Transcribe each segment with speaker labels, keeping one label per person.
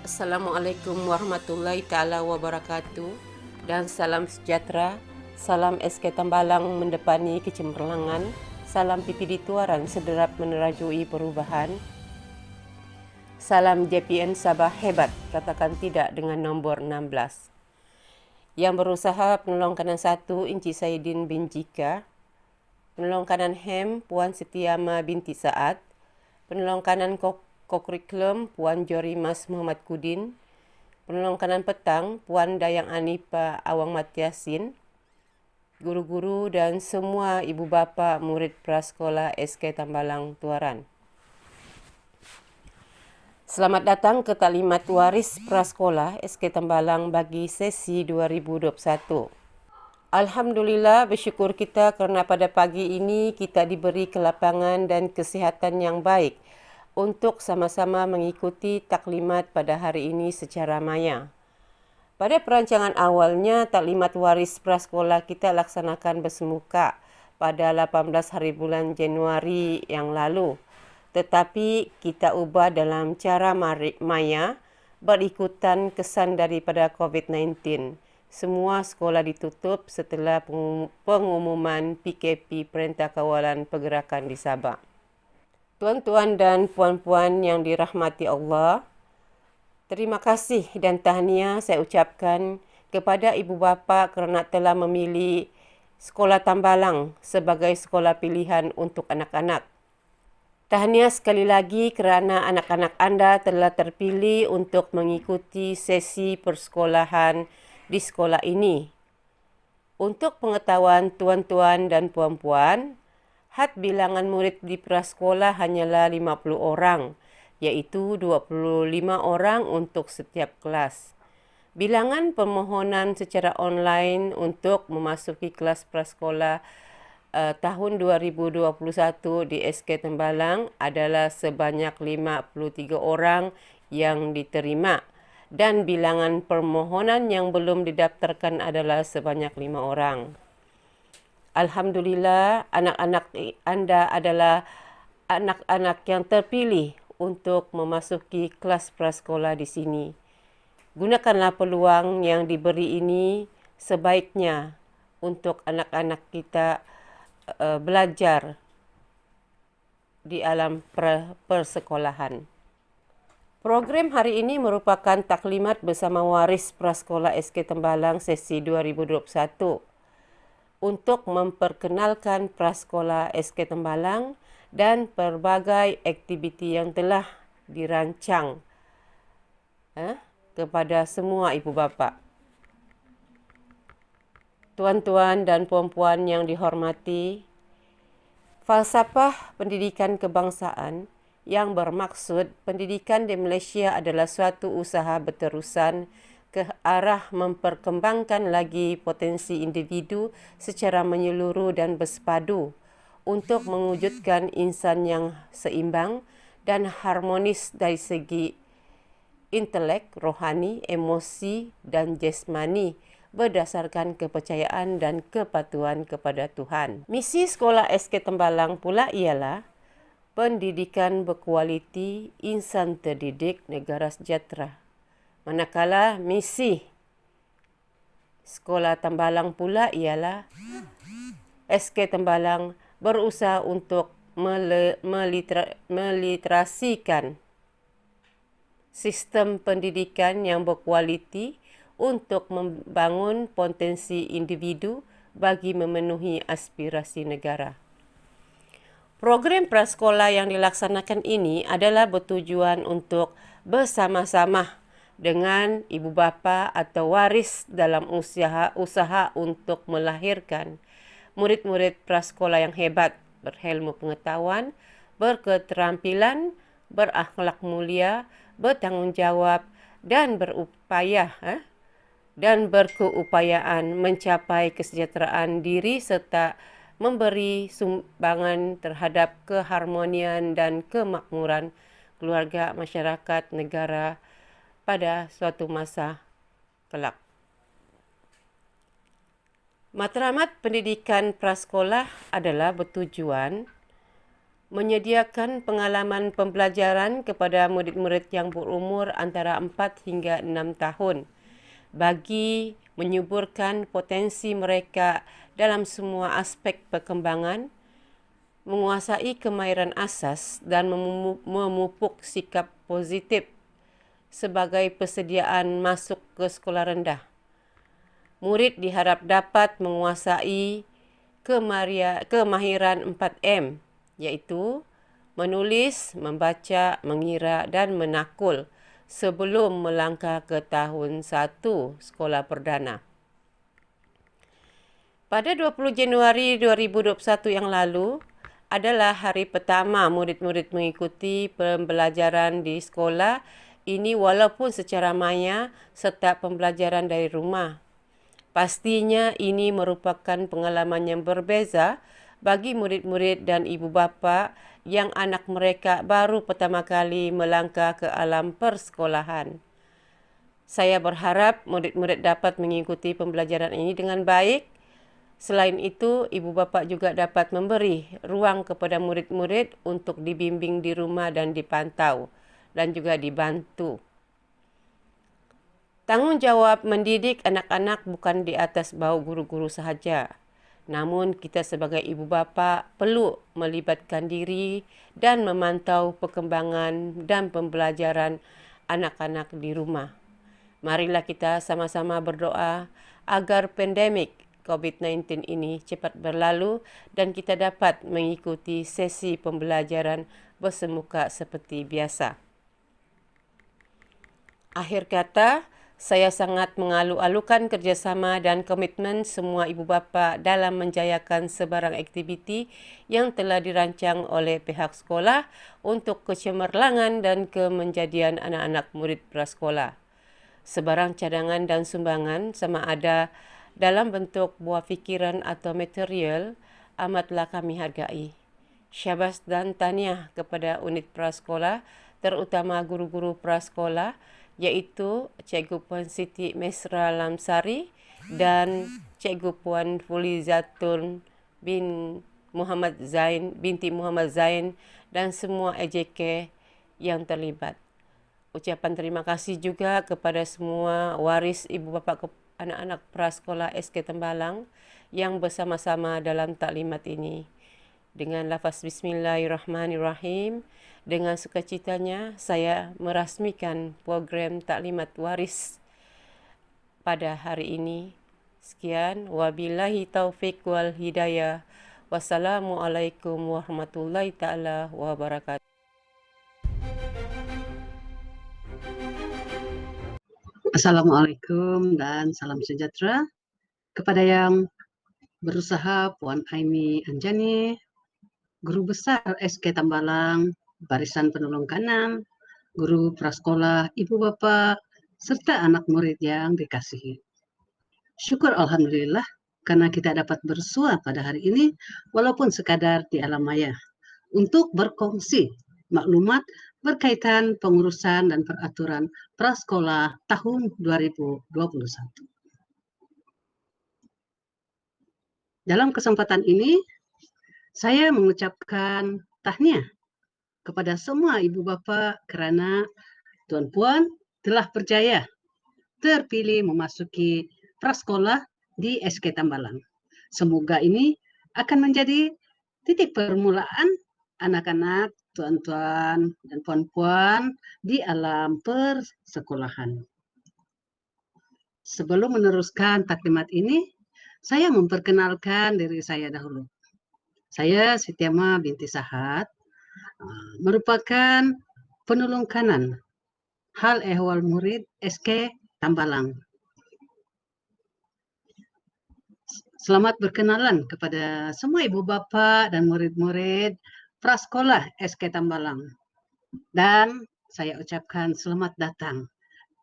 Speaker 1: Assalamualaikum warahmatullahi taala wabarakatuh dan salam sejahtera. Salam SK Tambalang mendepani kecemerlangan. Salam PPD Tuaran sederap menerajui perubahan. Salam JPN Sabah hebat, katakan tidak dengan nombor 16. Yang berusaha penolong kanan 1 Inci Saidin bin Jika, penolong kanan Hem Puan Setiama binti Saad, penolong kanan Kokurikulum Puan Jori Mas Muhammad Kudin, penolong kanan petang Puan Dayang Anipa Awang Matiasin, guru-guru dan semua ibu bapa murid prasekolah SK Tambalang Tuaran. Selamat datang ke Taklimat Waris Prasekolah SK Tambalang bagi sesi 2021. Alhamdulillah, bersyukur kita kerana pada pagi ini kita diberi kelapangan dan kesihatan yang baik untuk sama-sama mengikuti taklimat pada hari ini secara maya. Pada perancangan awalnya, Taklimat Waris Prasekolah kita laksanakan bersemuka pada 18 hari bulan Januari yang lalu. Tetapi kita ubah dalam cara maya berikutan kesan daripada COVID-19. Semua sekolah ditutup setelah pengumuman PKP Perintah Kawalan Pergerakan di Sabah. Tuan-tuan dan puan-puan yang dirahmati Allah, terima kasih dan tahniah saya ucapkan kepada ibu bapa kerana telah memilih Sekolah Tambalang sebagai sekolah pilihan untuk anak-anak. Tahniah sekali lagi kerana anak-anak anda telah terpilih untuk mengikuti sesi persekolahan di sekolah ini. Untuk pengetahuan tuan-tuan dan puan-puan, had bilangan murid di prasekolah hanyalah 50 orang, iaitu 25 orang untuk setiap kelas. Bilangan permohonan secara online untuk memasuki kelas prasekolah tahun 2021 di SK Tambalang adalah sebanyak 53 orang yang diterima dan bilangan permohonan yang belum didaftarkan adalah sebanyak 5 orang. Alhamdulillah, anak-anak anda adalah anak-anak yang terpilih untuk memasuki kelas prasekolah di sini. Gunakanlah peluang yang diberi ini sebaiknya untuk anak-anak kita belajar di alam persekolahan. Program hari ini merupakan taklimat bersama waris prasekolah SK Tambalang sesi 2021 untuk memperkenalkan prasekolah SK Tambalang dan pelbagai aktiviti yang telah dirancang kepada semua ibu bapa. Tuan-tuan dan puan-puan yang dihormati, falsafah pendidikan kebangsaan yang bermaksud pendidikan di Malaysia adalah suatu usaha berterusan ke arah memperkembangkan lagi potensi individu secara menyeluruh dan bersepadu untuk mewujudkan insan yang seimbang dan harmonis dari segi intelek, rohani, emosi dan jasmani berdasarkan kepercayaan dan kepatuhan kepada Tuhan. Misi sekolah SK Tambalang pula ialah pendidikan berkualiti, insan terdidik, negara sejahtera. Manakala misi sekolah Tambalang pula ialah SK Tambalang berusaha untuk meliterasikan sistem pendidikan yang berkualiti untuk membangun potensi individu bagi memenuhi aspirasi negara. Program prasekolah yang dilaksanakan ini adalah bertujuan untuk bersama-sama dengan ibu bapa atau waris dalam usaha untuk melahirkan murid-murid prasekolah yang hebat, berilmu pengetahuan, berketerampilan, berakhlak mulia, bertanggungjawab dan berkeupayaan mencapai kesejahteraan diri serta memberi sumbangan terhadap keharmonian dan kemakmuran keluarga, masyarakat, negara pada suatu masa kelak. Matlamat pendidikan prasekolah adalah bertujuan menyediakan pengalaman pembelajaran kepada murid-murid yang berumur antara 4 hingga 6 tahun bagi menyuburkan potensi mereka dalam semua aspek perkembangan, menguasai kemahiran asas dan memupuk sikap positif sebagai persediaan masuk ke sekolah rendah. Murid diharap dapat menguasai kemahiran 4M, iaitu menulis, membaca, mengira dan menakul sebelum melangkah ke tahun 1 sekolah perdana. Pada 20 Januari 2021 yang lalu adalah hari pertama murid-murid mengikuti pembelajaran di sekolah ini walaupun secara maya serta pembelajaran dari rumah. Pastinya ini merupakan pengalaman yang berbeza bagi murid-murid dan ibu bapa yang anak mereka baru pertama kali melangkah ke alam persekolahan. Saya berharap murid-murid dapat mengikuti pembelajaran ini dengan baik. Selain itu, ibu bapa juga dapat memberi ruang kepada murid-murid untuk dibimbing di rumah dan dipantau dan juga dibantu. Tanggungjawab mendidik anak-anak bukan di atas bau guru-guru sahaja. Namun kita sebagai ibu bapa perlu melibatkan diri dan memantau perkembangan dan pembelajaran anak-anak di rumah. Marilah kita sama-sama berdoa agar pandemik COVID-19 ini cepat berlalu dan kita dapat mengikuti sesi pembelajaran bersemuka seperti biasa. Akhir kata, saya sangat mengalu-alukan kerjasama dan komitmen semua ibu bapa dalam menjayakan sebarang aktiviti yang telah dirancang oleh pihak sekolah untuk kecemerlangan dan kemenjadian anak-anak murid prasekolah. Sebarang cadangan dan sumbangan sama ada dalam bentuk buah fikiran atau material amatlah kami hargai. Syabas dan tahniah kepada unit prasekolah, terutama guru-guru prasekolah, iaitu Cikgu Puan Siti Mesra Lamsari dan Cikgu Puan Fulizatun binti Muhammad Zain dan semua AJK yang terlibat. Ucapan terima kasih juga kepada semua waris ibu bapa anak-anak prasekolah SK Tembalang yang bersama-sama dalam taklimat ini. Dengan lafaz Bismillahirrahmanirrahim, dengan sukacitanya saya merasmikan program taklimat waris pada hari ini. Sekian, wabillahi taufiq wal hidayah. Wassalamualaikum warahmatullahi taala wabarakatuh.
Speaker 2: Assalamualaikum dan salam sejahtera kepada yang berusaha Puan Aimi Anjani, Guru Besar SK Tambalang, Barisan Penolong Kanan, Guru Prasekolah, Ibu Bapak, serta anak murid yang dikasihi. Syukur Alhamdulillah karena kita dapat bersua pada hari ini walaupun sekadar di alam maya untuk berkongsi maklumat berkaitan pengurusan dan peraturan prasekolah tahun 2021. Dalam kesempatan ini, saya mengucapkan tahniah kepada semua ibu bapa kerana Tuan Puan telah berjaya terpilih memasuki prasekolah di SK Tambalang. Semoga ini akan menjadi titik permulaan anak-anak, tuan-tuan dan puan-puan di alam persekolahan. Sebelum meneruskan taklimat ini, saya memperkenalkan diri saya dahulu. Saya Sitiama binti Sahat, merupakan penolong kanan hal ehwal murid SK Tambalang. Selamat berkenalan kepada semua ibu bapa dan murid-murid prasekolah SK Tambalang. Dan saya ucapkan selamat datang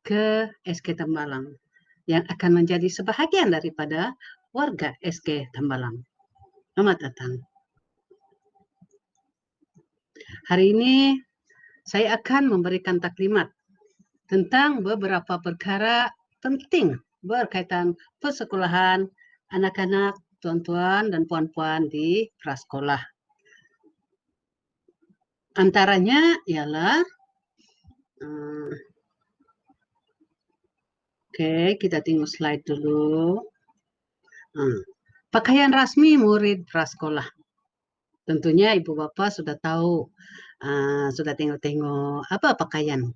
Speaker 2: ke SK Tambalang yang akan menjadi sebahagian daripada warga SK Tambalang. Selamat datang. Hari ini saya akan memberikan taklimat tentang beberapa perkara penting berkaitan persekolahan anak-anak, tuan-tuan dan puan-puan di prasekolah. Antaranya ialah oke, kita tengok slide dulu. Pakaian rasmi murid prasekolah. Tentunya Ibu Bapak sudah tahu, sudah tengok-tengok apa pakaian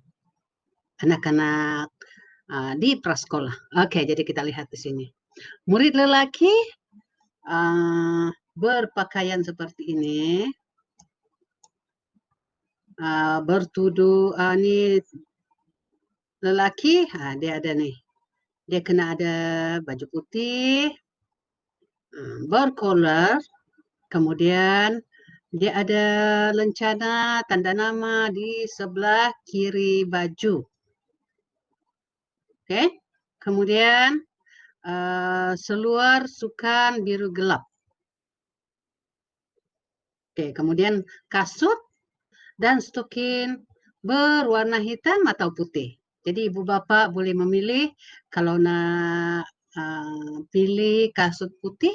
Speaker 2: anak-anak di prasekolah. Oke, jadi kita lihat di sini. Murid lelaki berpakaian seperti ini, bertuduh ini lelaki, dia ada nih. Dia kena ada baju putih, berkolor, kemudian dia ada lencana tanda nama di sebelah kiri baju. Oke, kemudian seluar sukan biru gelap. Oke, kemudian kasut dan stokin berwarna hitam atau putih. Jadi ibu bapak boleh memilih kalau nak pilih kasut putih,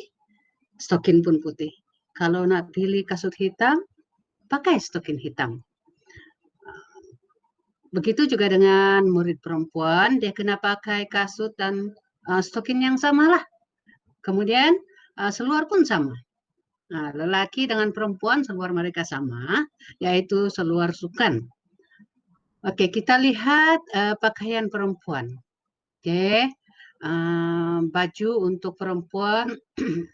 Speaker 2: stokin pun putih. Kalau nak pilih kasut hitam, pakai stokin hitam. Begitu juga dengan murid perempuan, dia kena pakai kasut dan stokin yang sama lah. Kemudian seluar pun sama. Nah, lelaki dengan perempuan seluar mereka sama, yaitu seluar sukan. Oke, kita lihat pakaian perempuan. Oke, baju untuk perempuan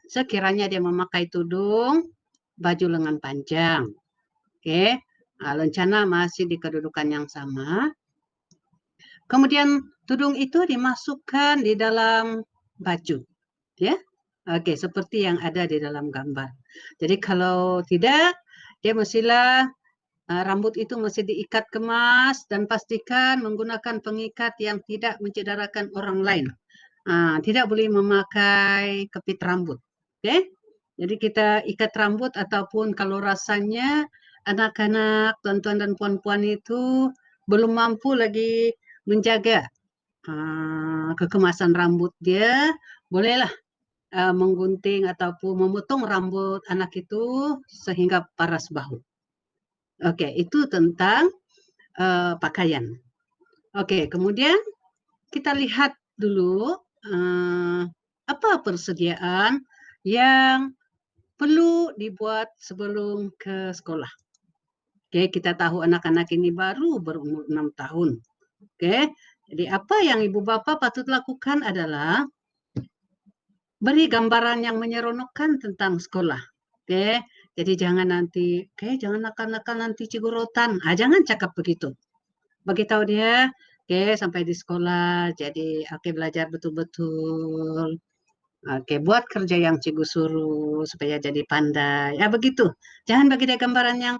Speaker 2: sekiranya dia memakai tudung, baju lengan panjang. Oke, lencana masih di kedudukan yang sama. Kemudian tudung itu dimasukkan di dalam baju, ya. Oke, seperti yang ada di dalam gambar. Jadi kalau tidak, dia mestilah rambut itu mesti diikat kemas dan pastikan menggunakan pengikat yang tidak mencederakan orang lain. Tidak boleh memakai kepit rambut. Oke? Jadi kita ikat rambut ataupun kalau rasanya anak-anak, tuan-tuan dan puan-puan itu belum mampu lagi menjaga kekemasan rambut dia, bolehlah menggunting ataupun memotong rambut anak itu sehingga paras bahu. Oke, itu tentang pakaian. Oke, kemudian kita lihat dulu apa persediaan yang perlu dibuat sebelum ke sekolah. Oke, kita tahu anak-anak ini baru berumur 6 tahun. Oke, jadi apa yang ibu bapak patut lakukan adalah beri gambaran yang menyeronokkan tentang sekolah. Oke, jadi jangan nanti, jangan nakal-nakal nanti cigurotan. Jangan cakap begitu. Bagi tahu dia, sampai di sekolah, jadi belajar betul-betul. Oke, buat kerja yang cikgu suruh supaya jadi pandai. Begitu. Jangan bagi dia gambaran yang,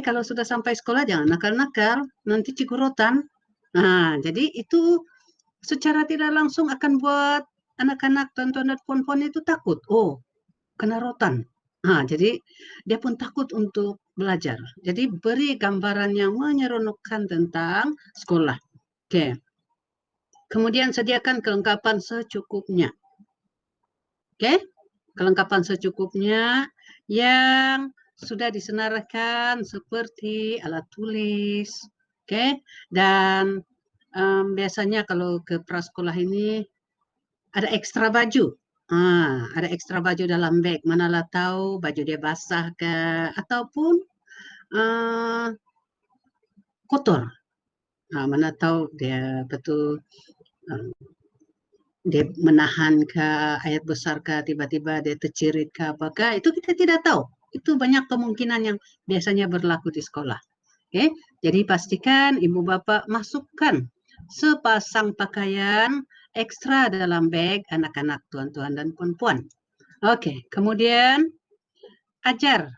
Speaker 2: kalau sudah sampai sekolah jangan nakal-nakal, nanti cigurotan. Jadi itu secara tidak langsung akan buat anak-anak, tuan-tuan dan puan-puan itu takut. Oh, kena rotan. Jadi dia pun takut untuk belajar. Jadi beri gambaran yang menyeronokkan tentang sekolah. Oke. Kemudian sediakan kelengkapan secukupnya. Oke. Kelengkapan secukupnya yang sudah disenaraikan seperti alat tulis. Oke. Dan biasanya kalau ke prasekolah ini ada ekstra baju. Ada ekstra baju dalam bag. Manalah tahu baju dia basah ke ataupun kotor. Mana tahu dia betul dia menahan ke air besar ke tiba-tiba dia tercirit ke apakah itu kita tidak tahu. Itu banyak kemungkinan yang biasanya berlaku di sekolah. Oke, jadi pastikan ibu bapak masukkan sepasang pakaian ekstra dalam bag anak-anak tuan-tuan dan puan-puan. Oke, kemudian ajar,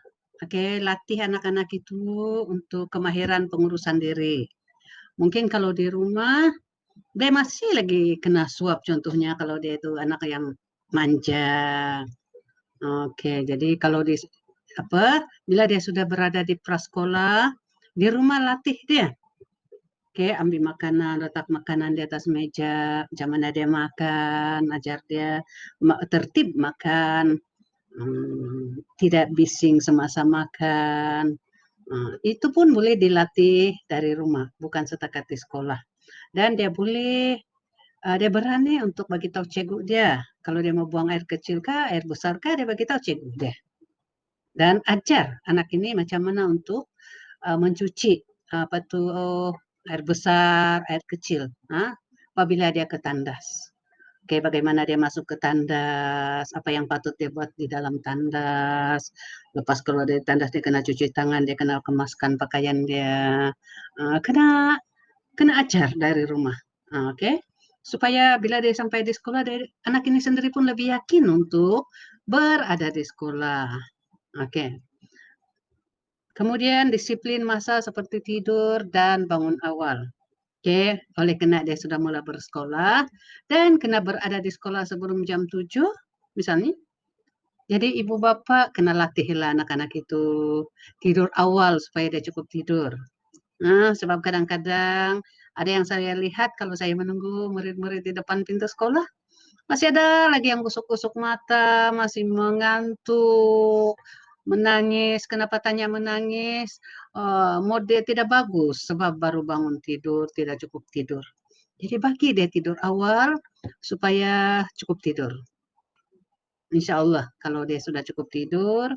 Speaker 2: latih anak-anak itu untuk kemahiran pengurusan diri. Mungkin kalau di rumah dia masih lagi kena suap contohnya kalau dia itu anak yang manja. Oke, jadi kalau bila dia sudah berada di prasekolah, di rumah latih dia. Oke, ambil makanan, letak makanan di atas meja, jam mana dia makan, ajar dia tertib makan, tidak bising semasa makan. Itu pun boleh dilatih dari rumah, bukan setakat di sekolah. Dan dia berani untuk bagi tahu cikgu dia. Kalau dia mau buang air kecil kah, air besar kah, dia bagi tahu cikgu dia. Dan ajar anak ini macam mana untuk mencuci apa tuh air besar, air kecil, apabila dia ke tandas. Oke, bagaimana dia masuk ke tandas, apa yang patut dia buat di dalam tandas. Lepas keluar dari tandas, dia kena cuci tangan, dia kena kemaskan pakaian dia. Kena kena ajar dari rumah. Oke. Supaya bila dia sampai di sekolah, anak ini sendiri pun lebih yakin untuk berada di sekolah. Oke. Kemudian disiplin masa seperti tidur dan bangun awal. Oke, oleh kena dia sudah mulai bersekolah dan kena berada di sekolah sebelum jam 7 misalnya. Jadi ibu bapak kena latihlah anak-anak itu tidur awal supaya dia cukup tidur. Sebab kadang-kadang ada yang saya lihat kalau saya menunggu murid-murid di depan pintu sekolah, masih ada lagi yang kusuk-kusuk mata, masih mengantuk, menangis. Kenapa tanya menangis? Mood dia tidak bagus sebab baru bangun tidur, tidak cukup tidur. Jadi bagi dia tidur awal supaya cukup tidur. Insya Allah kalau dia sudah cukup tidur,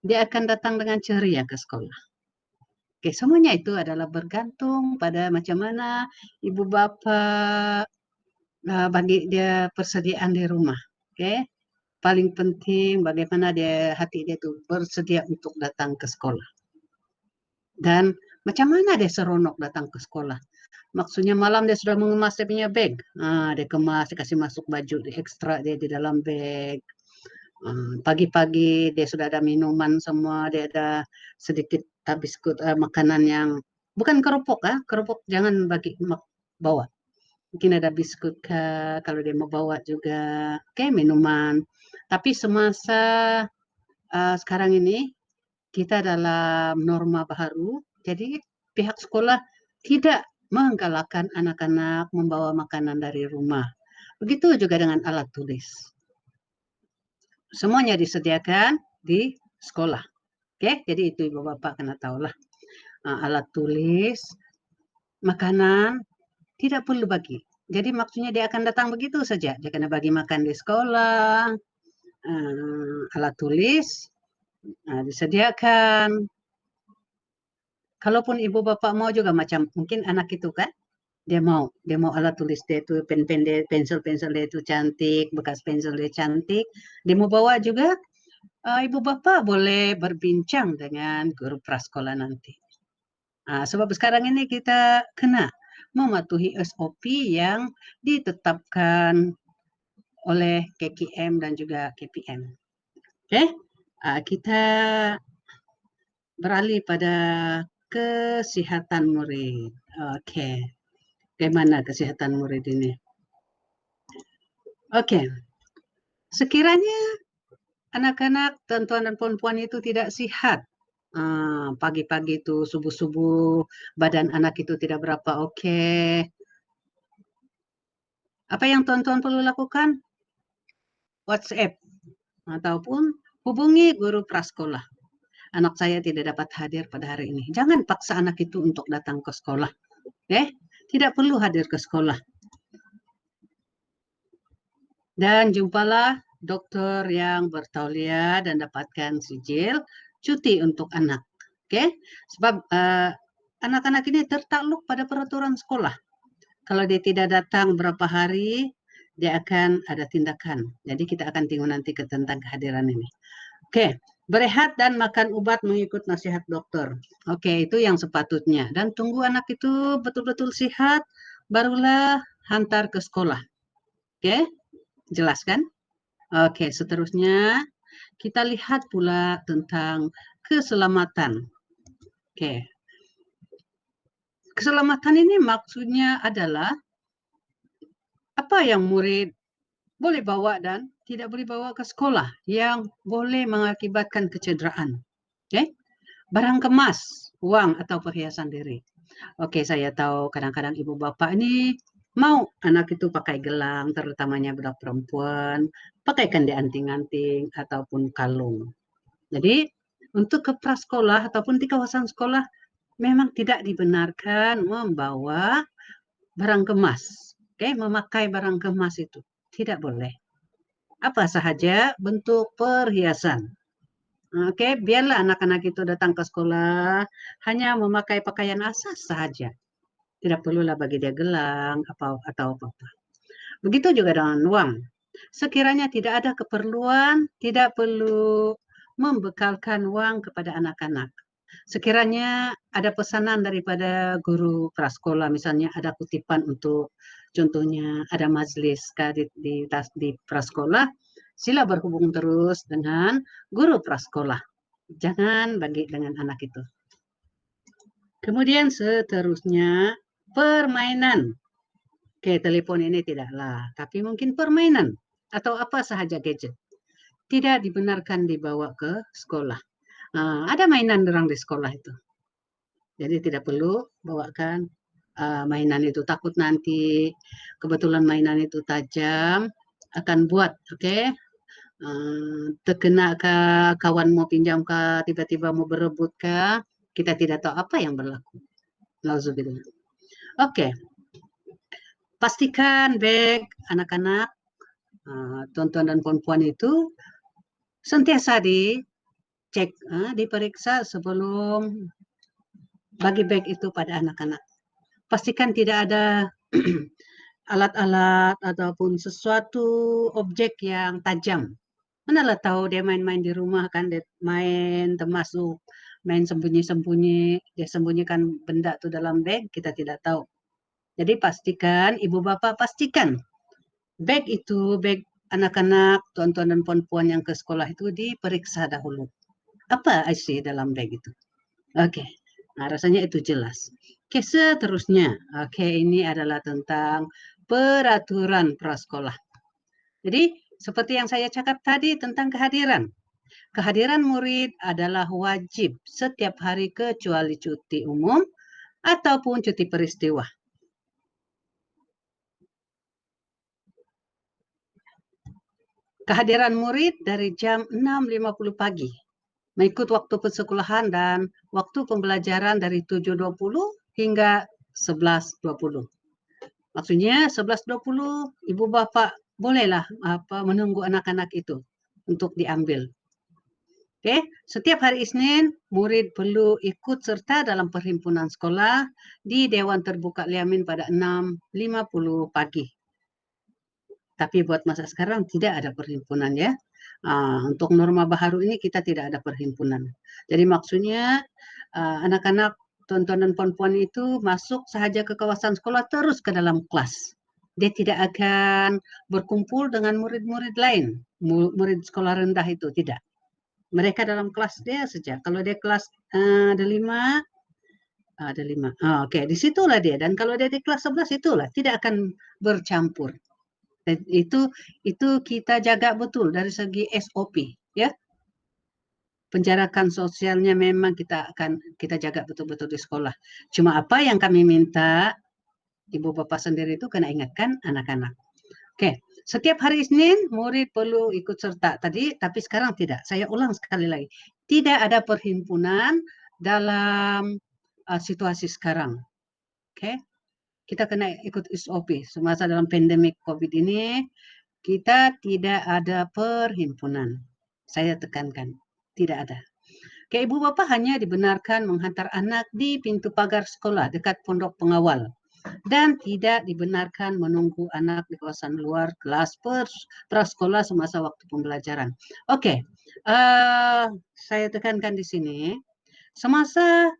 Speaker 2: dia akan datang dengan ceria ke sekolah. Oke, semuanya itu adalah bergantung pada macam mana ibu bapak bagi dia persediaan di rumah. Oke, paling penting bagaimana hati dia itu bersedia untuk datang ke sekolah. Dan macam mana dia seronok datang ke sekolah. Maksudnya malam dia sudah mengemas dia punya bag. Dia kemas, dia kasih masuk baju dia ekstra dia di dalam bag. Pagi-pagi dia sudah ada minuman semua, dia ada sedikit biskut makanan yang bukan kerupuk, kerupuk jangan bawa. Mungkin ada biskut kalau dia mau bawa juga, oke, minuman. Tapi semasa sekarang ini kita dalam norma baru, jadi pihak sekolah tidak menggalakkan anak-anak membawa makanan dari rumah. Begitu juga dengan alat tulis. Semuanya disediakan di sekolah. Oke, jadi itu ibu bapak kena tahulah. Alat tulis, makanan, tidak perlu bagi. Jadi maksudnya dia akan datang begitu saja. Dia kena bagi makan di sekolah, alat tulis, disediakan. Kalaupun ibu bapak mau juga macam mungkin anak itu kan, dia mau alat tulis dia itu pen-pen dia, pensil-pensil dia itu cantik, bekas pensil dia cantik. Dia mau bawa juga, ibu bapak boleh berbincang dengan guru prasekolah nanti. Sebab sekarang ini kita kena mematuhi SOP yang ditetapkan oleh KKM dan juga KPM. Oke, kita beralih pada kesehatan murid. Oke, bagaimana kesehatan murid ini? Oke, sekiranya anak-anak, tuan-tuan dan puan-puan itu tidak sehat, pagi-pagi itu subuh-subuh badan anak itu tidak berapa oke. Apa yang tuan-tuan perlu lakukan? WhatsApp ataupun hubungi guru prasekolah. Anak saya tidak dapat hadir pada hari ini. Jangan paksa anak itu untuk datang ke sekolah. Tidak perlu hadir ke sekolah. Dan jumpalah dokter yang bertauliah dan dapatkan sijil cuti untuk anak. Sebab anak-anak ini tertakluk pada peraturan sekolah. Kalau dia tidak datang berapa hari, dia akan ada tindakan. Jadi kita akan tengok nanti tentang kehadiran ini. Berehat dan makan obat mengikut nasihat dokter. Itu yang sepatutnya. Dan tunggu anak itu betul-betul sehat, barulah hantar ke sekolah. Jelas kan? Seterusnya kita lihat pula tentang keselamatan. Keselamatan ini maksudnya adalah apa yang murid boleh bawa dan tidak boleh bawa ke sekolah yang boleh mengakibatkan kecederaan. Barang kemas, uang atau perhiasan diri. Saya tahu kadang-kadang ibu bapak ini mau anak itu pakai gelang, terutamanya budak perempuan, pakaikan di anting-anting ataupun kalung. Jadi Untuk ke prasekolah ataupun di kawasan sekolah memang tidak dibenarkan membawa barang kemas. Oke, memakai barang kemas itu tidak boleh. Apa sahaja bentuk perhiasan. Oke, biarlah anak-anak itu datang ke sekolah hanya memakai pakaian asas saja. Tidak perlulah bagi dia gelang atau apa-apa. Begitu juga dengan uang. Sekiranya tidak ada keperluan, tidak perlu membekalkan uang kepada anak-anak. Sekiranya ada pesanan daripada guru prasekolah, misalnya ada kutipan untuk contohnya ada majelis di prasekolah, sila berhubung terus dengan guru prasekolah. Jangan bagi dengan anak itu. Kemudian seterusnya permainan. Oke, telepon ini tidaklah, tapi mungkin permainan atau apa sahaja gadget. Tidak dibenarkan dibawa ke sekolah. Ada mainan orang di sekolah itu. Jadi tidak perlu bawakan mainan itu. Takut nanti kebetulan mainan itu tajam, akan buat, oke? Terkena ke kawan mau pinjam ke, tiba-tiba mau berebut ke, kita tidak tahu apa yang berlaku. Nauzubillah. Oke, pastikan bag anak-anak, tuan-tuan dan puan-puan itu sentiasa dicek, diperiksa sebelum bagi bag itu pada anak-anak. Pastikan tidak ada alat-alat ataupun sesuatu objek yang tajam. Manalah tahu dia main-main di rumah kan, dia main termasuk main sembunyi-sembunyi, dia sembunyikan benda itu dalam bag, kita tidak tahu. Jadi pastikan, ibu bapak pastikan bag itu, bag anak-anak, tuan-tuan dan puan-puan yang ke sekolah itu diperiksa dahulu. Apa isi dalam bag itu? Oke, nah, rasanya itu jelas. Oke, seterusnya. Oke, ini adalah tentang peraturan prasekolah. Jadi, seperti yang saya cakap tadi tentang kehadiran. Kehadiran murid adalah wajib setiap hari kecuali cuti umum ataupun cuti peristiwa. Kehadiran murid dari jam 6.50 pagi, mengikut waktu persekolahan dan waktu pembelajaran dari 7.20 hingga 11.20. Maksudnya 11.20 ibu bapak bolehlah menunggu anak-anak itu untuk diambil. Oke, setiap hari Isnin murid perlu ikut serta dalam perhimpunan sekolah di Dewan Terbuka Liamin pada 6.50 pagi. Tapi buat masa sekarang tidak ada perhimpunan ya. Untuk norma baru ini kita tidak ada perhimpunan. Jadi maksudnya anak-anak, tuan-tuan dan puan-puan itu masuk sahaja ke kawasan sekolah terus ke dalam kelas. Dia tidak akan berkumpul dengan murid-murid lain, murid sekolah rendah itu tidak. Mereka dalam kelas dia saja. Kalau dia kelas ada 5, ada 5. Oke, disitulah dia. Dan kalau dia di kelas 11 itulah tidak akan bercampur. Dan itu kita jaga betul dari segi SOP, ya. Penjarakan sosialnya memang kita jaga betul-betul di sekolah. Cuma apa yang kami minta, ibu bapak sendiri itu kena ingatkan anak-anak. Oke, setiap hari Isnin murid perlu ikut serta tadi, tapi sekarang tidak. Saya ulang sekali lagi, tidak ada perhimpunan dalam situasi sekarang. Oke, kita kena ikut SOP. Semasa dalam pandemik COVID ini, kita tidak ada perhimpunan. Saya tekankan, tidak ada. Oke, ibu bapak hanya dibenarkan menghantar anak di pintu pagar sekolah dekat pondok pengawal dan tidak dibenarkan menunggu anak di kawasan luar kelas prasekolah semasa waktu pembelajaran. Oke, saya tekankan di sini, semasa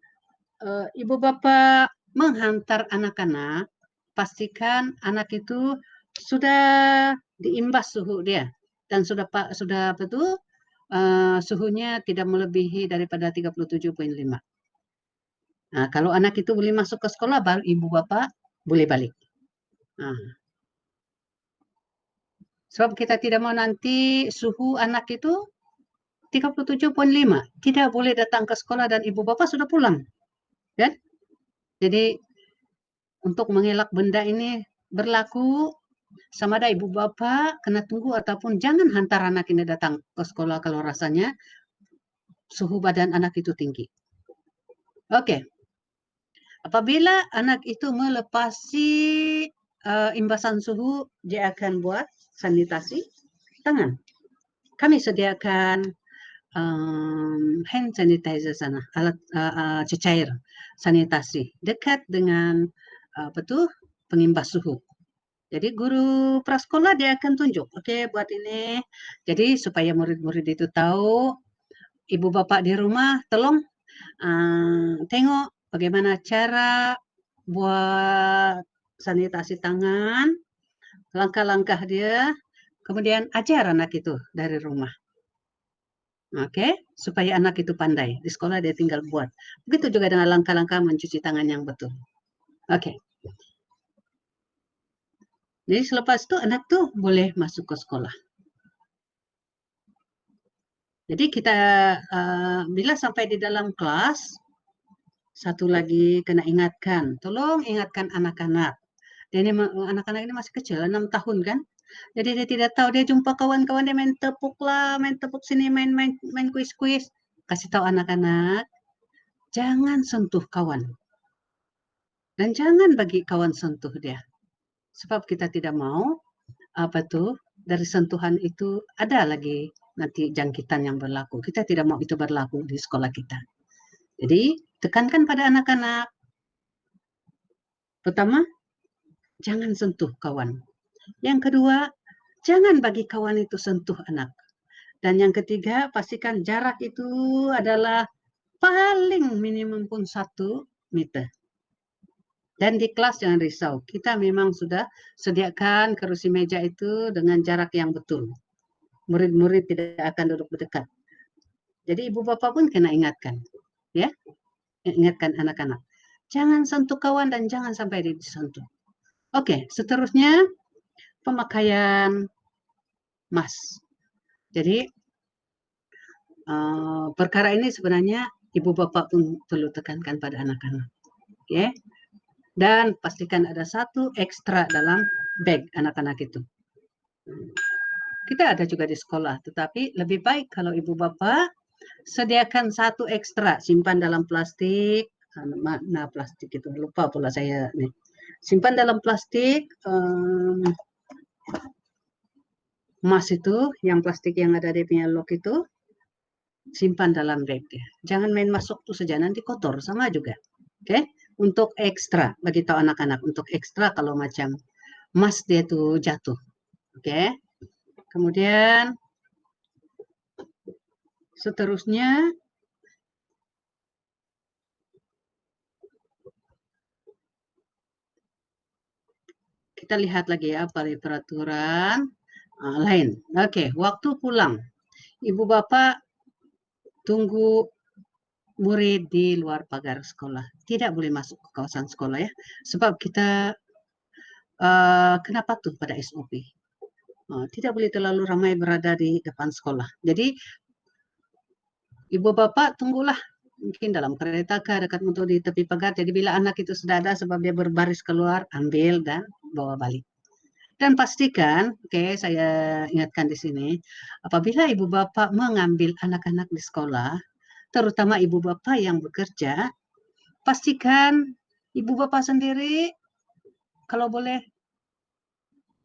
Speaker 2: ibu bapak menghantar anak-anak, pastikan anak itu sudah diimbas suhu dia dan sudah betul suhunya tidak melebihi daripada 37,5. Nah, kalau anak itu boleh masuk ke sekolah, baru ibu bapak boleh balik. Nah, sebab kita tidak mau nanti suhu anak itu 37,5. Tidak boleh datang ke sekolah dan ibu bapak sudah pulang. Kan? Jadi untuk mengelak benda ini berlaku, sama ada ibu bapak kena tunggu ataupun jangan hantar anak ini datang ke sekolah kalau rasanya suhu badan anak itu tinggi. Oke, apabila anak itu melepasi imbasan suhu, dia akan buat sanitasi tangan. Kami sediakan hand sanitizer sana, alat cecair sanitasi dekat dengan apa tuh pengimbas suhu. Jadi guru prasekolah dia akan tunjuk, oke buat ini. Jadi supaya murid-murid itu tahu, ibu bapak di rumah tolong tengok bagaimana cara buat sanitasi tangan, langkah-langkah dia, kemudian ajar anak itu dari rumah. Oke, supaya anak itu pandai. Di sekolah dia tinggal buat. Begitu juga dengan langkah-langkah mencuci tangan yang betul. Oke. Jadi selepas itu anak tuh boleh masuk ke sekolah. Jadi kita bila sampai di dalam kelas, satu lagi kena ingatkan. Tolong ingatkan anak-anak. Dan ini anak-anak ini masih kecil, 6 tahun kan. Jadi dia tidak tahu, dia jumpa kawan-kawan dia main tepuk lah, main tepuk sini, main kuis-kuis. Kasih tahu anak-anak, jangan sentuh kawan. Dan jangan bagi kawan sentuh dia. Sebab kita tidak mau apa tuh dari sentuhan itu ada lagi nanti jangkitan yang berlaku. Kita tidak mau itu berlaku di sekolah kita. Jadi tekankan pada anak-anak. Pertama, jangan sentuh kawan. Yang kedua, jangan bagi kawan itu sentuh anak. Dan yang ketiga, pastikan jarak itu adalah paling minimum pun 1 meter. Dan di kelas jangan risau, kita memang sudah sediakan kerusi meja itu dengan jarak yang betul. Murid-murid tidak akan duduk berdekat. Jadi ibu bapak pun kena ingatkan, ya, ingatkan anak-anak. Jangan sentuh kawan dan jangan sampai disentuh. Oke, seterusnya pemakaian mask. Jadi perkara ini sebenarnya ibu bapak pun perlu tekankan pada anak-anak, ya. Dan pastikan ada 1 ekstra dalam bag anak-anak itu. Kita ada juga di sekolah, tetapi lebih baik kalau ibu bapak sediakan 1 ekstra, simpan dalam plastik. Mana plastik itu? Lupa pula saya nih. Simpan dalam plastik emas itu, yang plastik yang ada di punya lock itu, simpan dalam bag dia. Jangan main masuk tuh saja, nanti kotor, sama juga. Oke, untuk ekstra, bagi tahu anak-anak, untuk ekstra kalau macam emas dia tuh jatuh. Oke, kemudian seterusnya kita lihat lagi ya peraturan lain. Oke, waktu pulang. Ibu bapak tunggu murid di luar pagar sekolah. Tidak boleh masuk ke kawasan sekolah ya. Sebab kita kena patuh pada SOP. Tidak boleh terlalu ramai berada di depan sekolah. Jadi ibu bapak tunggulah mungkin dalam kereta kah dekat motor di tepi pagar. Jadi bila anak itu sudah ada sebab dia berbaris keluar, ambil dan bawa balik. Dan pastikan, oke, saya ingatkan di sini, apabila ibu bapak mengambil anak-anak di sekolah, terutama ibu bapak yang bekerja, pastikan ibu bapak sendiri kalau boleh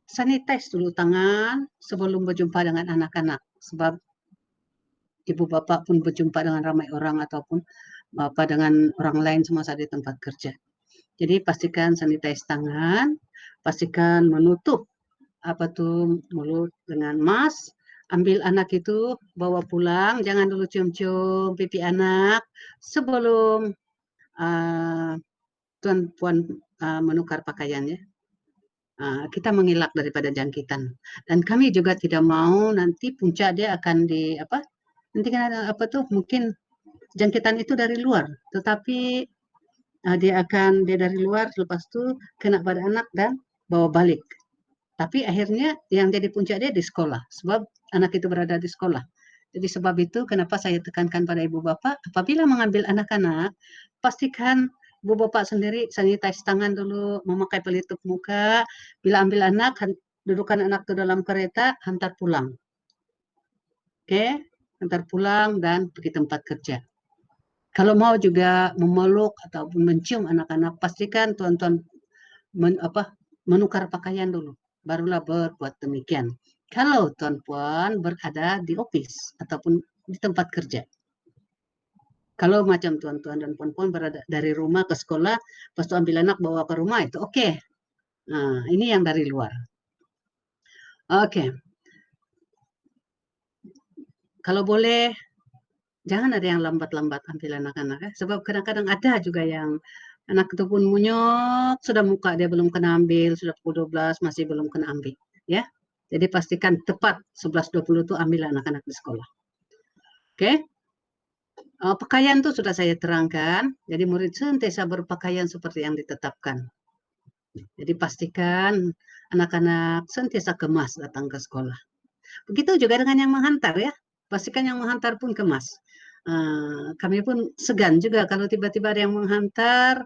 Speaker 2: sanitize dulu tangan sebelum berjumpa dengan anak-anak. Sebab ibu bapak pun berjumpa dengan ramai orang ataupun bapak dengan orang lain semasa di tempat kerja. Jadi pastikan sanitize tangan, pastikan menutup apa tuh mulut dengan mask, ambil anak itu bawa pulang, jangan dulu cium-cium pipi anak sebelum tuan puan menukar pakaiannya. Kita mengelak daripada jangkitan. Dan kami juga tidak mau nanti puncak dia akan di apa? Nanti kan ada apa tuh mungkin jangkitan itu dari luar, tetapi dia dari luar lepas itu kena pada anak dan bawa balik. Tapi akhirnya yang jadi puncak dia di sekolah, sebab anak itu berada di sekolah. Jadi sebab itu kenapa saya tekankan pada ibu bapak, apabila mengambil anak-anak, pastikan ibu bapak sendiri sanitize tangan dulu, memakai pelitup muka. Bila ambil anak, dudukan anak itu dalam kereta, hantar pulang. Oke, antar pulang, dan pergi tempat kerja. Kalau mau juga memeluk ataupun mencium anak-anak, pastikan tuan-tuan menukar pakaian dulu, barulah berbuat demikian. Kalau tuan-puan berada di office ataupun di tempat kerja. Kalau macam tuan-tuan dan puan-puan berada dari rumah ke sekolah, pas tu ambil anak bawa ke rumah, itu oke. Nah, ini yang dari luar. Oke. Kalau boleh, jangan ada yang lambat-lambat ambil anak-anak ya. Sebab kadang-kadang ada juga yang anak itu pun munyok, sudah muka dia belum kena ambil, sudah pukul 12 masih belum kena ambil. Ya. Jadi pastikan tepat 11.20 itu ambil anak-anak di sekolah. Oke. Pakaian itu sudah saya terangkan. Jadi murid senantiasa berpakaian seperti yang ditetapkan. Jadi pastikan anak-anak senantiasa kemas datang ke sekolah. Begitu juga dengan yang menghantar ya. Pastikan yang menghantar pun kemas. Kami pun segan juga kalau tiba-tiba ada yang menghantar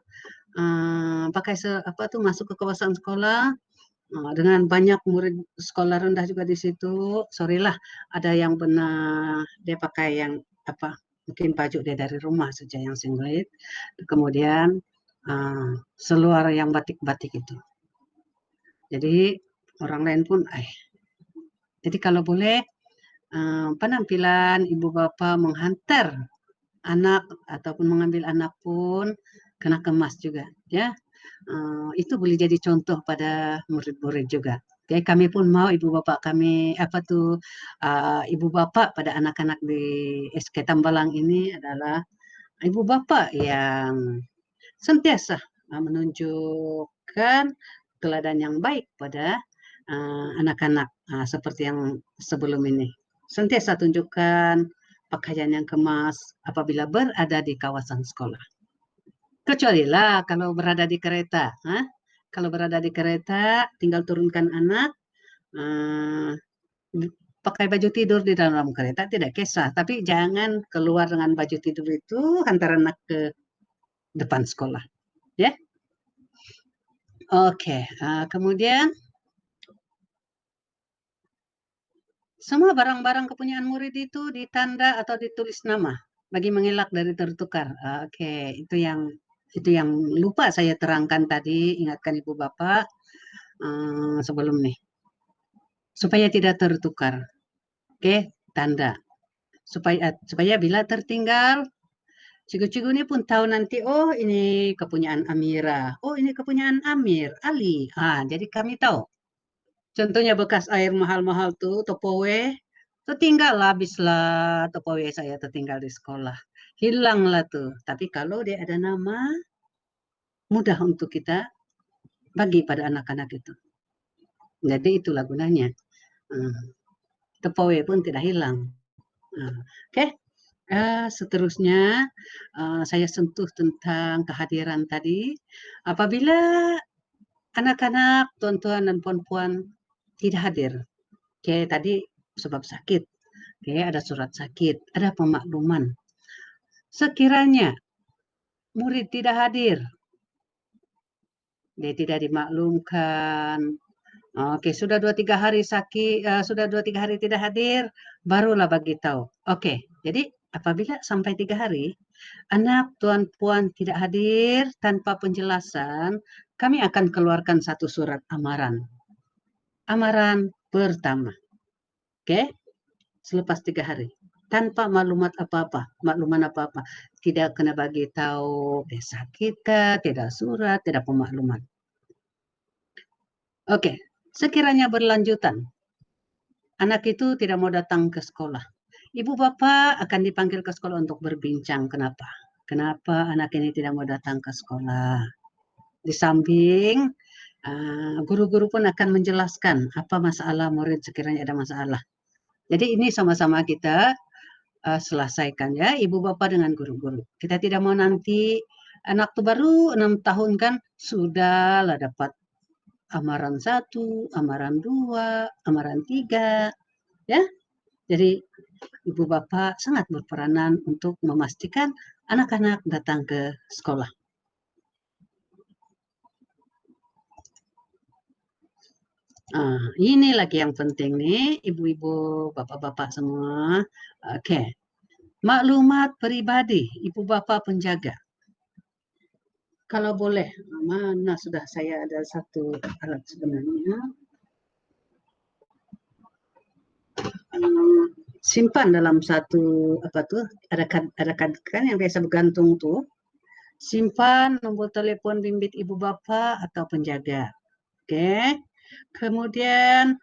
Speaker 2: pakai apa tuh masuk ke kawasan sekolah dengan banyak murid sekolah rendah juga di situ. Sorry lah, ada yang benar dia pakai yang apa? Mungkin baju dia dari rumah saja yang singlet. Kemudian seluar yang batik-batik itu. Jadi orang lain pun, jadi kalau boleh penampilan ibu bapak menghantar anak ataupun mengambil anak pun kena kemas juga, ya. Itu boleh jadi contoh pada murid-murid juga. Oke, kami pun mau ibu bapak kami ibu bapak pada anak-anak di SK Tambalang ini adalah ibu bapak yang sentiasa menunjukkan teladan yang baik pada anak-anak seperti yang sebelum ini. Sentiasa tunjukkan pakaian yang kemas apabila berada di kawasan sekolah. Kecuali lah kalau berada di kereta. Kalau berada di kereta, tinggal turunkan anak, pakai baju tidur di dalam kereta tidak kisah. Tapi jangan keluar dengan baju tidur itu hantar anak ke depan sekolah. Ya. Oke, kemudian semua barang-barang kepunyaan murid itu ditanda atau ditulis nama bagi mengelak dari tertukar. Oke, itu yang lupa saya terangkan tadi, ingatkan Ibu Bapak sebelum nih. Supaya tidak tertukar. Oke, tanda. Supaya bila tertinggal, cikgu-cikgu ini pun tahu nanti, oh ini kepunyaan Amira, oh ini kepunyaan Amir, Ali. Jadi kami tahu. Contohnya bekas air mahal-mahal tuh, Topowe, tertinggal lah, habislah Topowe saya tertinggal di sekolah. Hilanglah tuh. Tapi kalau dia ada nama, mudah untuk kita bagi pada anak-anak itu. Jadi itulah gunanya. Topowe pun tidak hilang. Oke. Seterusnya saya sentuh tentang kehadiran tadi. Apabila anak-anak, tuan-tuan dan puan-puan tidak hadir, tadi sebab sakit, ada surat sakit, ada pemakluman. Sekiranya murid tidak hadir, dia tidak dimaklumkan, sudah 2-3 hari sakit, sudah 2-3 hari tidak hadir, barulah bagi tahu. Jadi apabila sampai 3 hari, anak tuan puan tidak hadir tanpa penjelasan, kami akan keluarkan satu surat amaran. Amaran pertama. Selepas 3 hari. Tanpa makluman apa-apa. Tidak kena bagi tahu desa kita, tidak surat, tidak pemakluman. Sekiranya berlanjutan, anak itu tidak mau datang ke sekolah. Ibu bapak akan dipanggil ke sekolah untuk berbincang. Kenapa? Kenapa anak ini tidak mau datang ke sekolah? Di samping, guru-guru pun akan menjelaskan apa masalah murid sekiranya ada masalah. Jadi ini sama-sama kita selesaikan ya, ibu bapak dengan guru-guru. Kita tidak mau nanti anak tuh baru 6 tahun kan, sudahlah dapat amaran 1, amaran 2, amaran 3, ya. Jadi ibu bapak sangat berperanan untuk memastikan anak-anak datang ke sekolah. Ini lagi yang penting nih, ibu-ibu, bapak-bapak semua. Oke, maklumat pribadi ibu bapak penjaga. Kalau boleh, mana sudah saya ada satu alat sebenarnya. Simpan dalam satu apa tuh? Ada kan yang biasa bergantung tuh. Simpan nomor telepon bimbit ibu bapak atau penjaga. Oke. Kemudian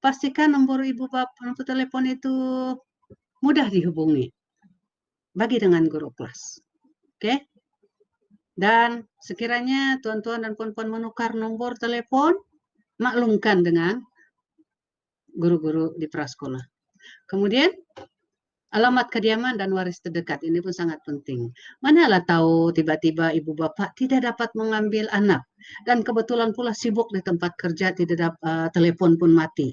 Speaker 2: pastikan nomor ibu bapak, nomor telepon itu mudah dihubungi. Bagi dengan guru kelas. Oke. Dan sekiranya tuan-tuan dan puan-puan menukar nomor telepon, maklumkan dengan guru-guru di prasekolah. Kemudian alamat kediaman dan waris terdekat ini pun sangat penting. Manalah tahu tiba-tiba ibu bapak tidak dapat mengambil anak dan kebetulan pula sibuk di tempat kerja, tidak dapat telepon pun mati.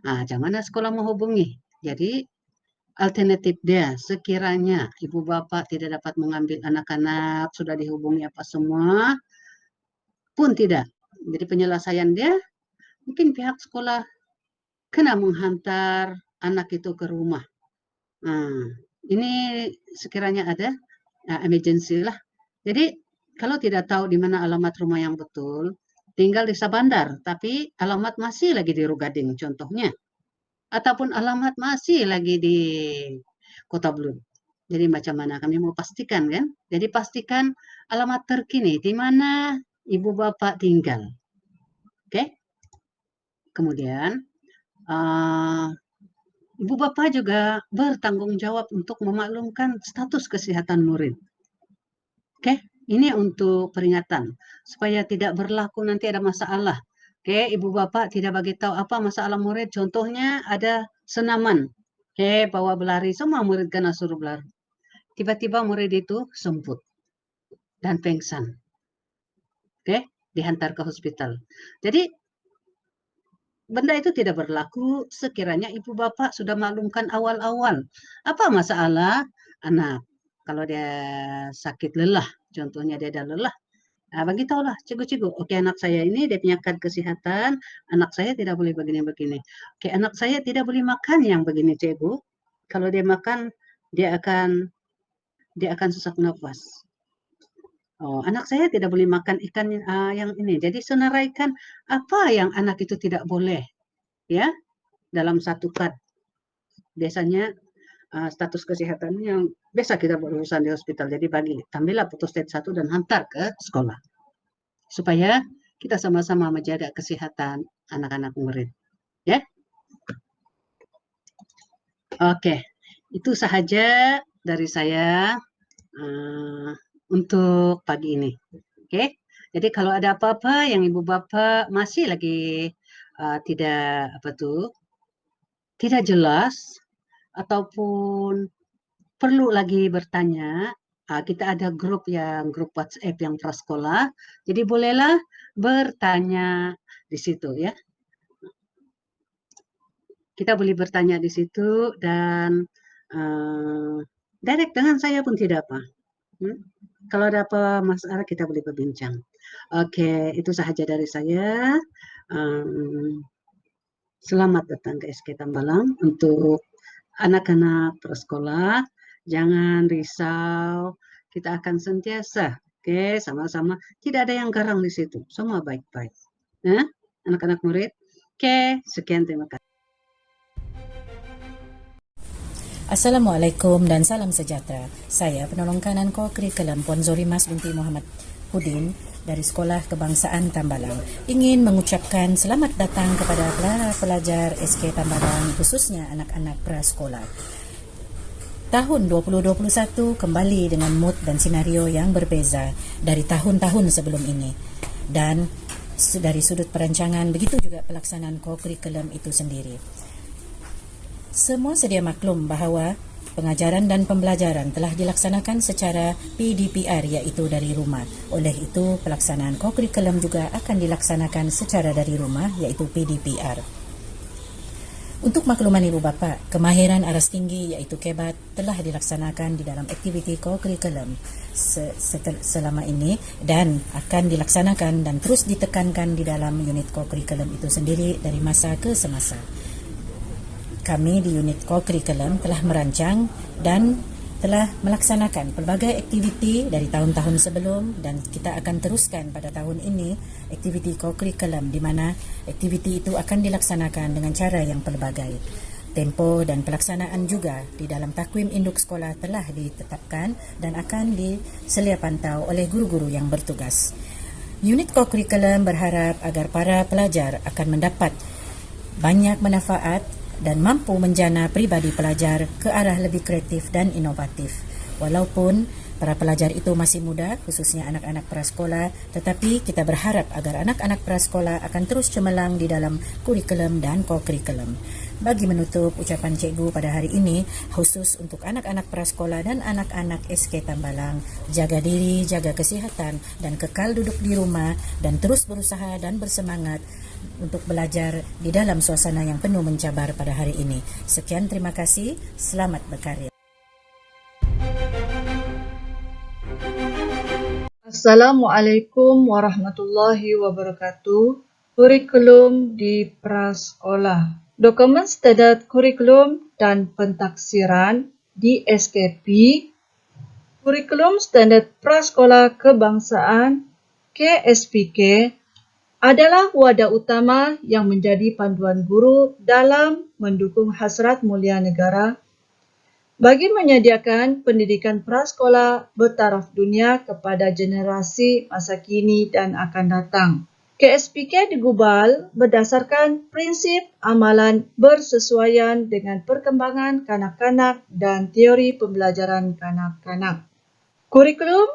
Speaker 2: Macam mana sekolah menghubungi? Jadi alternatif dia, sekiranya ibu bapak tidak dapat mengambil anak-anak, sudah dihubungi apa semua, pun tidak. Jadi penyelesaian dia, mungkin pihak sekolah kena menghantar anak itu ke rumah. Ini sekiranya ada emergency lah. Jadi kalau tidak tahu di mana alamat rumah yang betul, tinggal di Sabandar, tapi alamat masih lagi di Rugading contohnya. Ataupun alamat masih lagi di Kota Belud. Jadi macam mana kami mau pastikan kan? Jadi pastikan alamat terkini di mana ibu bapak tinggal. Oke? Kemudian ibu bapak juga bertanggung jawab untuk memaklumkan status kesehatan murid. Oke? Ini untuk peringatan supaya tidak berlaku nanti ada masalah. Oke, ibu bapak tidak bagi tahu apa masalah murid. Contohnya ada senaman. Oke, bawa berlari, semua murid kena suruh berlari. Tiba-tiba murid itu semput dan pingsan. Oke, dihantar ke hospital. Jadi benda itu tidak berlaku sekiranya ibu bapak sudah maklumkan awal-awal. Apa masalah anak? Kalau dia sakit lelah, contohnya dia ada lelah, bagi tahulah cikgu-cikgu. Oke, anak saya ini dia punya kad kesehatan, anak saya tidak boleh begini-begini. Oke, anak saya tidak boleh makan yang begini, cikgu. Kalau dia makan, dia akan sesak nafas. Oh, anak saya tidak boleh makan ikan yang ini. Jadi senaraikan apa yang anak itu tidak boleh, ya, dalam satu kad. Biasanya status kesehatan yang biasa kita berurusan di hospital. Jadi ambillah fotostatement 1 dan hantar ke sekolah. Supaya kita sama-sama menjaga kesehatan anak-anak murid. Ya. Oke, itu sahaja dari saya untuk pagi ini. Oke. Jadi kalau ada apa-apa yang ibu bapak masih lagi tidak jelas ataupun perlu lagi bertanya, kita ada grup WhatsApp yang prasekolah, jadi bolehlah bertanya di situ ya. Kita boleh bertanya di situ dan direct dengan saya pun tidak apa. Kalau ada apa masalah kita boleh berbincang. Oke, itu sahaja dari saya. Selamat datang ke SK Tambalang untuk anak-anak prasekolah. Jangan risau, kita akan sentiasa, oke, sama-sama. Tidak ada yang garang di situ, semua baik-baik. Nah, anak-anak murid, oke, sekian terima kasih.
Speaker 3: Assalamualaikum dan salam sejahtera. Saya penolong kanan ko-curriculum Puan Zorimas binti Muhammad Hudin dari Sekolah Kebangsaan Tambalang ingin mengucapkan selamat datang kepada para pelajar SK Tambalang, khususnya anak-anak prasekolah. Tahun 2021 kembali dengan mood dan senario yang berbeza dari tahun-tahun sebelum ini. Dan dari sudut perancangan, begitu juga pelaksanaan ko-curriculum itu sendiri. Semua sedia maklum bahawa pengajaran dan pembelajaran telah dilaksanakan secara PDPR, iaitu dari rumah. Oleh itu, pelaksanaan ko-curriculum juga akan dilaksanakan secara dari rumah, iaitu PDPR. Untuk makluman Ibu Bapa, kemahiran aras tinggi iaitu KEBAT telah dilaksanakan di dalam aktiviti co-curriculum selama ini dan akan dilaksanakan dan terus ditekankan di dalam unit co-curriculum itu sendiri dari masa ke semasa. Kami di unit co-curriculum telah merancang dan telah melaksanakan pelbagai aktiviti dari tahun-tahun sebelum dan kita akan teruskan pada tahun ini aktiviti co-curriculum di mana aktiviti itu akan dilaksanakan dengan cara yang pelbagai. Tempo dan pelaksanaan juga di dalam takwim induk sekolah telah ditetapkan dan akan diselia pantau oleh guru-guru yang bertugas. Unit co-curriculum berharap agar para pelajar akan mendapat banyak manfaat dan mampu menjana pribadi pelajar ke arah lebih kreatif dan inovatif. Walaupun para pelajar itu masih muda, khususnya anak-anak prasekolah, tetapi kita berharap agar anak-anak prasekolah akan terus cemerlang di dalam kurikulum dan co-curriculum. Bagi menutup ucapan cikgu pada hari ini, khusus untuk anak-anak prasekolah dan anak-anak SK Tambalang, jaga diri, jaga kesihatan dan kekal duduk di rumah dan terus berusaha dan bersemangat untuk belajar di dalam suasana yang penuh mencabar pada hari ini. Sekian, terima kasih. Selamat berkarya.
Speaker 4: Assalamualaikum warahmatullahi wabarakatuh. Kurikulum di prasekolah. Dokumen standar kurikulum dan pentaksiran di SKP. Kurikulum standar prasekolah kebangsaan KSPK adalah wadah utama yang menjadi panduan guru dalam mendukung hasrat mulia negara bagi menyediakan pendidikan prasekolah bertaraf dunia kepada generasi masa kini dan akan datang. KSPK digubal berdasarkan prinsip amalan bersesuaian dengan perkembangan kanak-kanak dan teori pembelajaran kanak-kanak. Kurikulum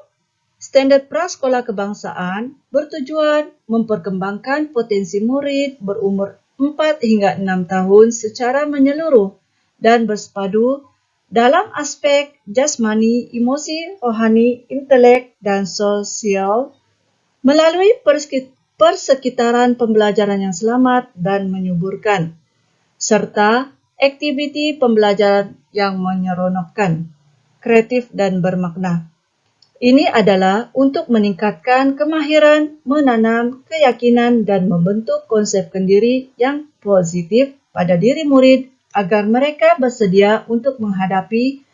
Speaker 4: standar prasekolah kebangsaan bertujuan memperkembangkan potensi murid berumur 4 hingga 6 tahun secara menyeluruh dan bersepadu dalam aspek jasmani, emosi, rohani, intelek, dan sosial melalui persekitaran pembelajaran yang selamat dan menyuburkan, serta aktiviti pembelajaran yang menyeronokkan, kreatif, dan bermakna. Ini adalah untuk meningkatkan kemahiran, menanam keyakinan, dan membentuk konsep kendiri yang positif pada diri murid agar mereka bersedia untuk menghadapi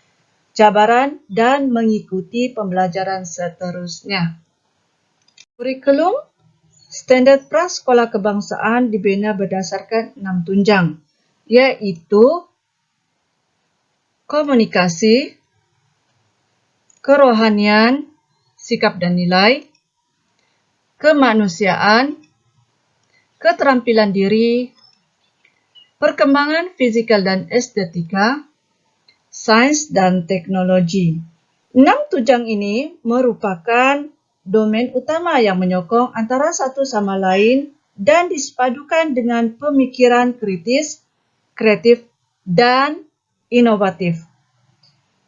Speaker 4: cabaran dan mengikuti pembelajaran seterusnya. Kurikulum standar prasekolah kebangsaan dibina berdasarkan 6 tunjang, yaitu komunikasi, kerohanian, sikap dan nilai, kemanusiaan, keterampilan diri, perkembangan fisikal dan estetika, sains dan teknologi. 6 tunjang ini merupakan domain utama yang menyokong antara satu sama lain dan disepadukan dengan pemikiran kritis, kreatif, dan inovatif.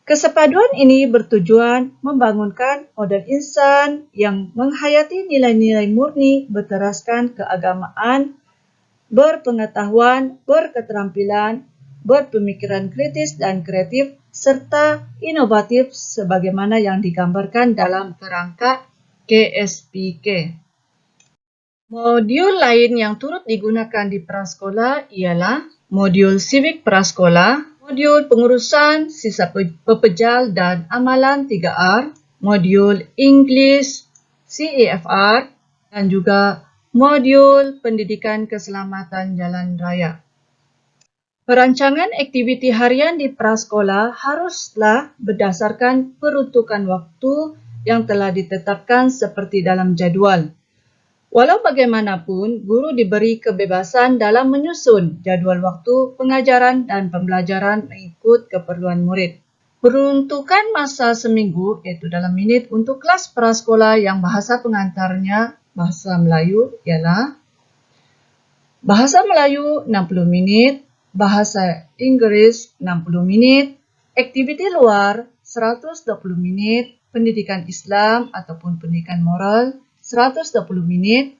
Speaker 4: Kesepaduan ini bertujuan membangunkan model insan yang menghayati nilai-nilai murni berteraskan keagamaan, berpengetahuan, berketerampilan, berpemikiran kritis dan kreatif, serta inovatif sebagaimana yang digambarkan dalam kerangka KSPK. Modul lain yang turut digunakan di prasekolah ialah modul Civic Prasekolah, modul Pengurusan Sisa Pepejal dan Amalan 3R, modul English CEFR, dan juga modul Pendidikan Keselamatan Jalan Raya. Perancangan aktiviti harian di prasekolah haruslah berdasarkan peruntukan waktu yang telah ditetapkan seperti dalam jadual. Walau bagaimanapun, guru diberi kebebasan dalam menyusun jadual waktu pengajaran dan pembelajaran mengikut keperluan murid. Peruntukan masa seminggu, iaitu dalam minit untuk kelas prasekolah yang bahasa pengantarnya bahasa Melayu ialah bahasa Melayu 60 minit, bahasa Inggris 60 menit, aktiviti luar 120 menit, pendidikan Islam ataupun pendidikan moral 120 menit,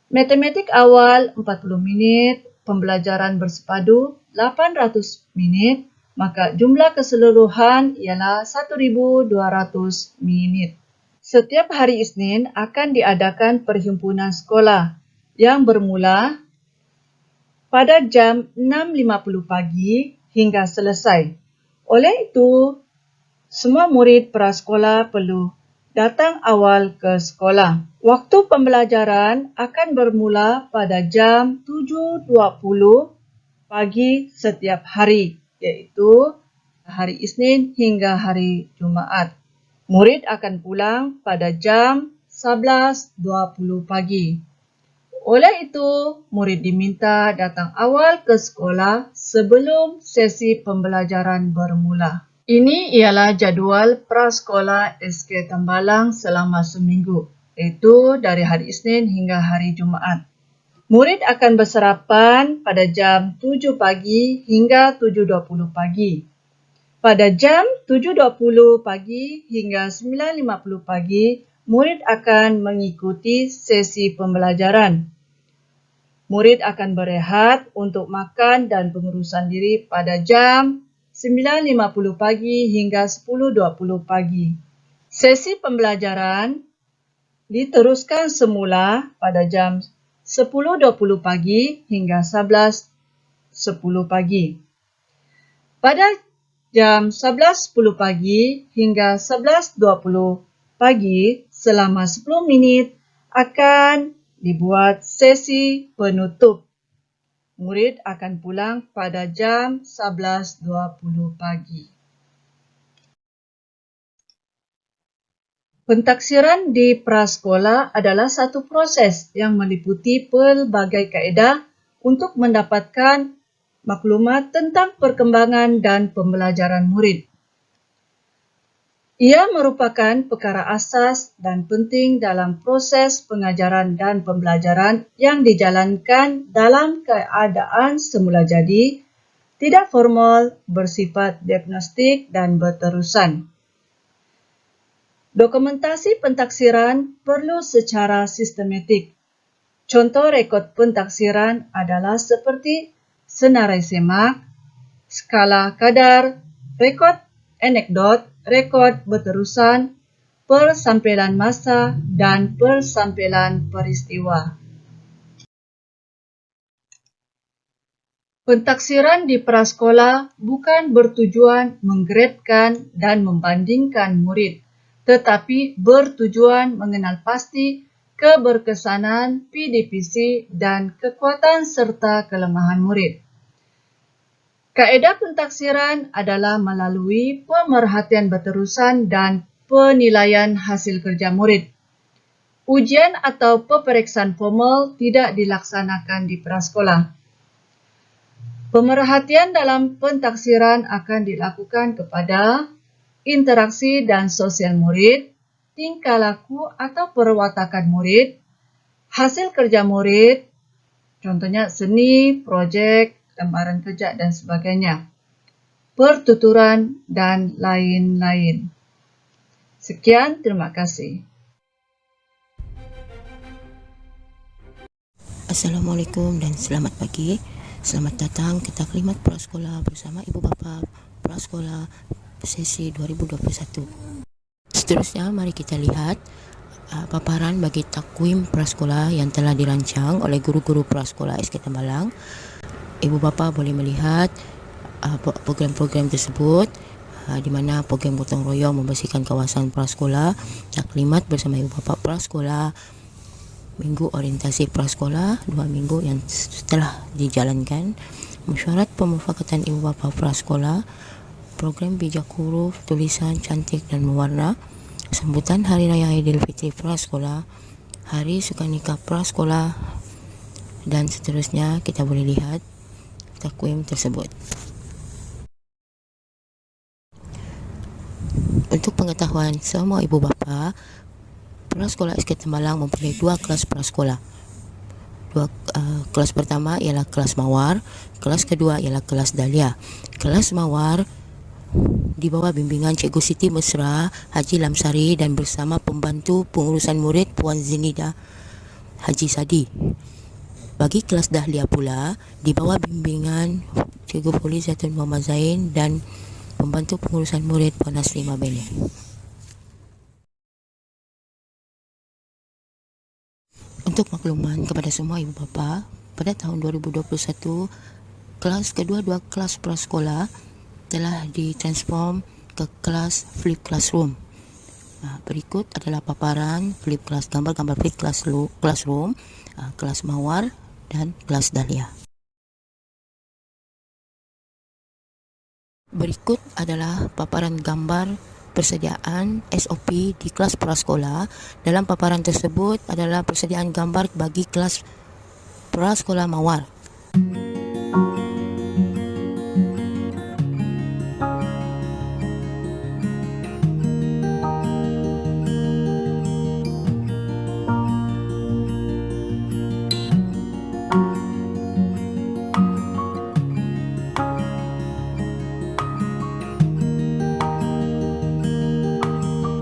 Speaker 4: matematik awal 40 menit, pembelajaran bersepadu 800 minit, maka jumlah keseluruhan ialah 1,200 minit. Setiap hari Isnin akan diadakan perhimpunan sekolah yang bermula pada jam 6.50 pagi hingga selesai. Oleh itu, semua murid prasekolah perlu datang awal ke sekolah. Waktu pembelajaran akan bermula pada jam 7.20 pagi setiap hari, iaitu hari Isnin hingga hari Jumaat. Murid akan pulang pada jam 11.20 pagi. Oleh itu, murid diminta datang awal ke sekolah sebelum sesi pembelajaran bermula. Ini ialah jadual prasekolah SK Tambalang selama seminggu, iaitu dari hari Isnin hingga hari Jumaat. Murid akan bersarapan pada jam 7 pagi hingga 7.20 pagi. Pada jam 7.20 pagi hingga 9.50 pagi, murid akan mengikuti sesi pembelajaran. Murid akan berehat untuk makan dan pengurusan diri pada jam 9.50 pagi hingga 10.20 pagi. Sesi pembelajaran diteruskan semula pada jam 10.20 pagi hingga 11.10 pagi. Pada jam 11.10 pagi hingga 11.20 pagi selama 10 minit akan dibuat sesi penutup. Murid akan pulang pada jam 11.20 pagi. Pentaksiran di prasekolah adalah satu proses yang meliputi pelbagai kaedah untuk mendapatkan maklumat tentang perkembangan dan pembelajaran murid. Ia merupakan perkara asas dan penting dalam proses pengajaran dan pembelajaran yang dijalankan dalam keadaan semula jadi, tidak formal, bersifat diagnostik dan berterusan. Dokumentasi pentaksiran perlu secara sistematik. Contoh rekod pentaksiran adalah seperti senarai semak, skala kadar, rekod anekdot, rekod berterusan, persampelan masa dan persampelan peristiwa. Pentaksiran di prasekolah bukan bertujuan menggradkan dan membandingkan murid, tetapi bertujuan mengenal pasti keberkesanan, PDPC dan kekuatan serta kelemahan murid. Kaedah pentaksiran adalah melalui pemerhatian berterusan dan penilaian hasil kerja murid. Ujian atau peperiksaan formal tidak dilaksanakan di prasekolah. Pemerhatian dalam pentaksiran akan dilakukan kepada interaksi dan sosial murid, tingkah laku atau perwatakan murid, hasil kerja murid, contohnya seni, projek, lembaran kerja dan sebagainya, pertuturan dan lain-lain. Sekian, terima kasih.
Speaker 5: Assalamualaikum dan selamat pagi. Selamat datang ke Taklimat Prasekolah bersama Ibu Bapa Prasekolah sesi 2021. Seterusnya, mari kita lihat paparan bagi takwim prasekolah yang telah dirancang oleh guru-guru prasekolah SK Tambalang. Ibu bapa boleh melihat program-program tersebut, di mana program gotong royong membersihkan kawasan prasekolah, taklimat bersama ibu bapa prasekolah, minggu orientasi prasekolah 2 minggu yang setelah dijalankan, mesyuarat pemufakatan ibu bapa prasekolah, program bijak huruf, tulisan cantik dan mewarna, sambutan Hari Raya Aidilfitri prasekolah, Hari Sukanika prasekolah, dan seterusnya. Kita boleh lihat takwim tersebut. Untuk pengetahuan semua ibu bapa, prasekolah SK Tambalang mempunyai 2 kelas prasekolah. Kelas pertama ialah kelas mawar, kelas kedua ialah kelas dahlia. Kelas mawar di bawah bimbingan Cikgu Siti Mesra Haji Lamsari dan bersama pembantu pengurusan murid Puan Zinida Haji Sadi. Bagi kelas Dahlia pula, di bawah bimbingan Cikgu Poli Zaitun Muhammad Zain dan Pembantu Pengurusan Murid Puan Naslimah Bene. Untuk makluman kepada semua ibu bapa, pada tahun 2021, kelas kedua-dua kelas prasekolah telah ditransform ke kelas flip classroom. Berikut adalah paparan flip class, gambar-gambar flip classroom, kelas Mawar dan kelas Dahlia. Berikut adalah paparan gambar persediaan SOP di kelas prasekolah. Dalam paparan tersebut adalah persediaan gambar bagi kelas prasekolah Mawar.